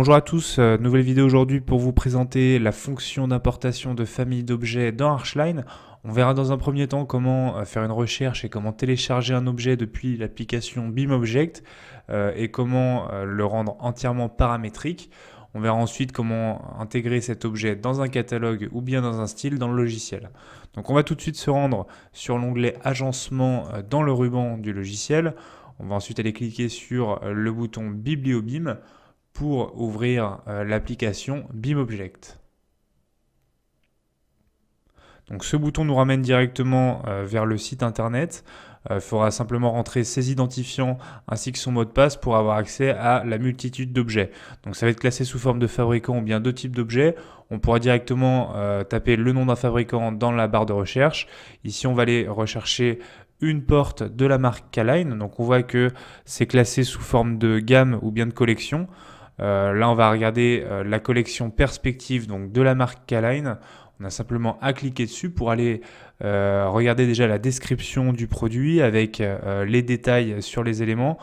Bonjour à tous, nouvelle vidéo aujourd'hui pour vous présenter la fonction d'importation de famille d'objets dans Archline. On verra dans un premier temps comment faire une recherche et comment télécharger un objet depuis l'application BeamObject et comment le rendre entièrement paramétrique. On verra ensuite comment intégrer cet objet dans un catalogue ou bien dans un style dans le logiciel. Donc on va tout de suite se rendre sur l'onglet agencement dans le ruban du logiciel. On va ensuite aller cliquer sur le bouton BiblioBeam pour ouvrir l'application BeamObject. Donc ce bouton nous ramène directement vers le site internet. Il faudra simplement rentrer ses identifiants ainsi que son mot de passe pour avoir accès à la multitude d'objets. Donc ça va être classé sous forme de fabricant ou bien deux types d'objets. On pourra directement taper le nom d'un fabricant dans la barre de recherche. Ici on va aller rechercher une porte de la marque K-Line. Donc on voit que c'est classé sous forme de gamme ou bien de collection. Là, on va regarder la collection perspective donc, de la marque K-Line. On a simplement à cliquer dessus pour aller regarder déjà la description du produit avec les détails sur les éléments.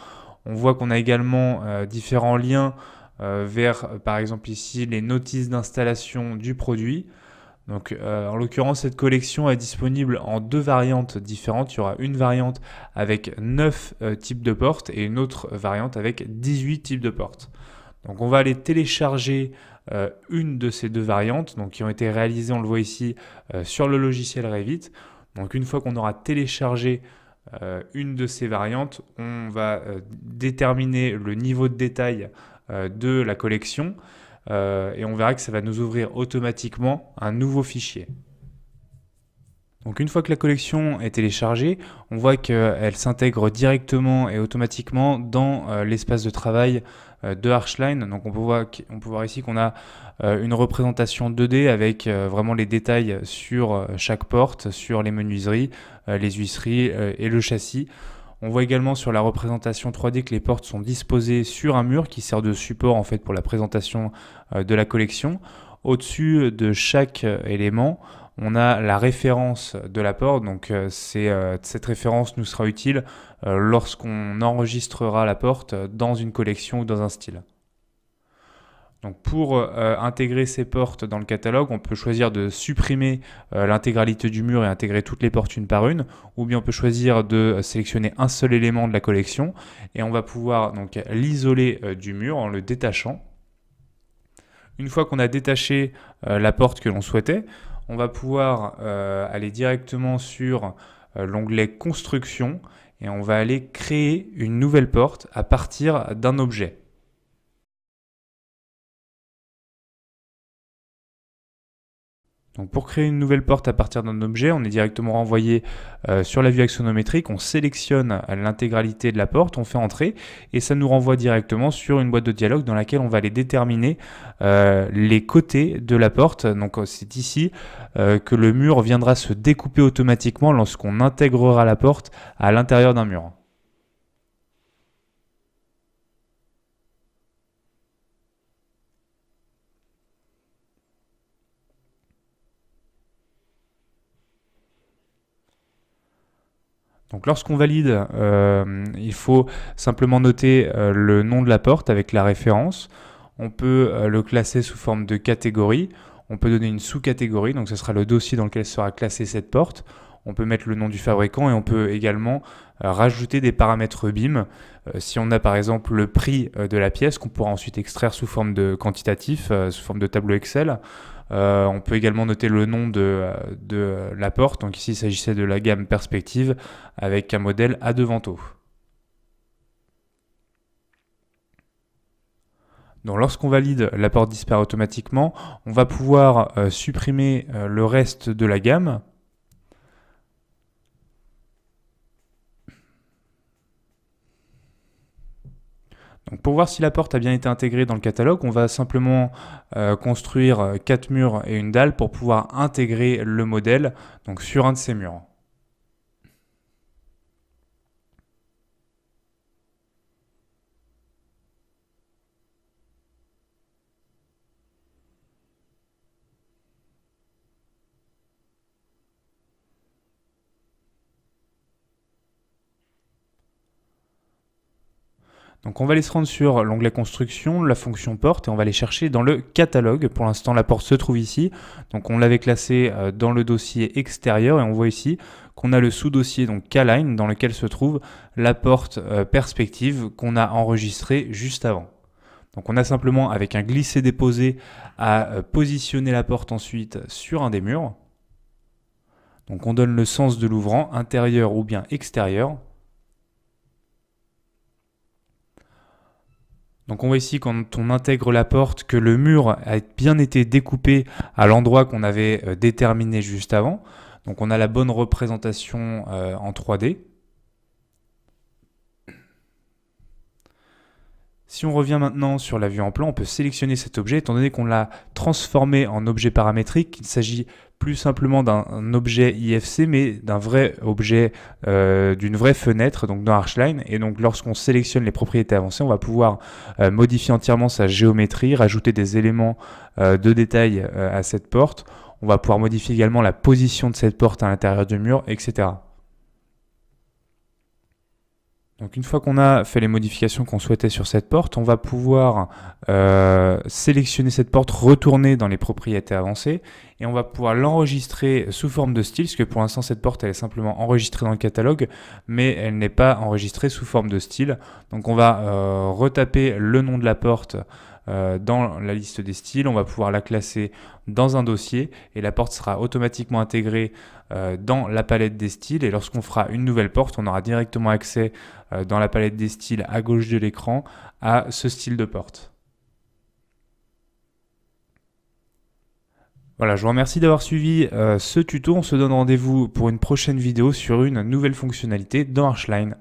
On voit qu'on a également différents liens vers, par exemple ici, les notices d'installation du produit. Donc, en l'occurrence, cette collection est disponible en deux variantes différentes. Il y aura une variante avec 9 types de portes et une autre variante avec 18 types de portes. Donc on va aller télécharger une de ces deux variantes donc, qui ont été réalisées, on le voit ici, sur le logiciel Revit. Donc une fois qu'on aura téléchargé une de ces variantes, on va déterminer le niveau de détail de la collection et on verra que ça va nous ouvrir automatiquement un nouveau fichier. Donc une fois que la collection est téléchargée, on voit qu'elle s'intègre directement et automatiquement dans l'espace de travail de Archline. Donc on peut voir ici qu'on a une représentation 2D avec vraiment les détails sur chaque porte, sur les menuiseries, les huisseries et le châssis. On voit également sur la représentation 3D que les portes sont disposées sur un mur qui sert de support en fait pour la présentation de la collection. Au-dessus de chaque élément, on a la référence de la porte, donc cette référence nous sera utile lorsqu'on enregistrera la porte dans une collection ou dans un style. Donc pour intégrer ces portes dans le catalogue, on peut choisir de supprimer l'intégralité du mur et intégrer toutes les portes une par une, ou bien on peut choisir de sélectionner un seul élément de la collection et on va pouvoir donc l'isoler du mur en le détachant. Une fois qu'on a détaché la porte que l'on souhaitait, on va pouvoir aller directement sur l'onglet construction et on va aller créer une nouvelle porte à partir d'un objet. Donc pour créer une nouvelle porte à partir d'un objet, on est directement renvoyé sur la vue axonométrique, on sélectionne l'intégralité de la porte, on fait entrer et ça nous renvoie directement sur une boîte de dialogue dans laquelle on va aller déterminer les côtés de la porte. Donc c'est ici que le mur viendra se découper automatiquement lorsqu'on intégrera la porte à l'intérieur d'un mur. Donc lorsqu'on valide, il faut simplement noter le nom de la porte avec la référence. On peut le classer sous forme de catégorie. On peut donner une sous-catégorie, donc ce sera le dossier dans lequel sera classée cette porte. On peut mettre le nom du fabricant et on peut également rajouter des paramètres BIM. Si on a par exemple le prix de la pièce qu'on pourra ensuite extraire sous forme de quantitatif, sous forme de tableau Excel. On peut également noter le nom de la porte. Donc ici, il s'agissait de la gamme perspective avec un modèle à deux vantaux. Donc lorsqu'on valide, la porte disparaît automatiquement. On va pouvoir supprimer le reste de la gamme. Donc pour voir si la porte a bien été intégrée dans le catalogue, on va simplement construire 4 murs et une dalle pour pouvoir intégrer le modèle donc sur un de ces murs. Donc on va aller se rendre sur l'onglet construction, la fonction porte, et on va aller chercher dans le catalogue. Pour l'instant, la porte se trouve ici. Donc on l'avait classée dans le dossier extérieur, et on voit ici qu'on a le sous-dossier, donc K-Line, dans lequel se trouve la porte perspective qu'on a enregistrée juste avant. Donc on a simplement, avec un glisser-déposer, à positionner la porte ensuite sur un des murs. Donc on donne le sens de l'ouvrant, intérieur ou bien extérieur. Donc on voit ici quand on intègre la porte que le mur a bien été découpé à l'endroit qu'on avait déterminé juste avant. Donc on a la bonne représentation en 3D. Si on revient maintenant sur la vue en plan, on peut sélectionner cet objet étant donné qu'on l'a transformé en objet paramétrique. Il s'agit plus simplement d'un objet IFC, mais d'un vrai objet, d'une vraie fenêtre, donc dans Archline. Et donc lorsqu'on sélectionne les propriétés avancées, on va pouvoir modifier entièrement sa géométrie, rajouter des éléments de détail à cette porte. On va pouvoir modifier également la position de cette porte à l'intérieur du mur, etc. Donc une fois qu'on a fait les modifications qu'on souhaitait sur cette porte, on va pouvoir sélectionner cette porte, retourner dans les propriétés avancées, et on va pouvoir l'enregistrer sous forme de style, parce que pour l'instant cette porte elle est simplement enregistrée dans le catalogue, mais elle n'est pas enregistrée sous forme de style. Donc on va retaper le nom de la porte dans la liste des styles, on va pouvoir la classer dans un dossier et la porte sera automatiquement intégrée dans la palette des styles, et lorsqu'on fera une nouvelle porte, on aura directement accès dans la palette des styles à gauche de l'écran à ce style de porte. Voilà, je vous remercie d'avoir suivi ce tuto. On se donne rendez-vous pour une prochaine vidéo sur une nouvelle fonctionnalité dans Archline.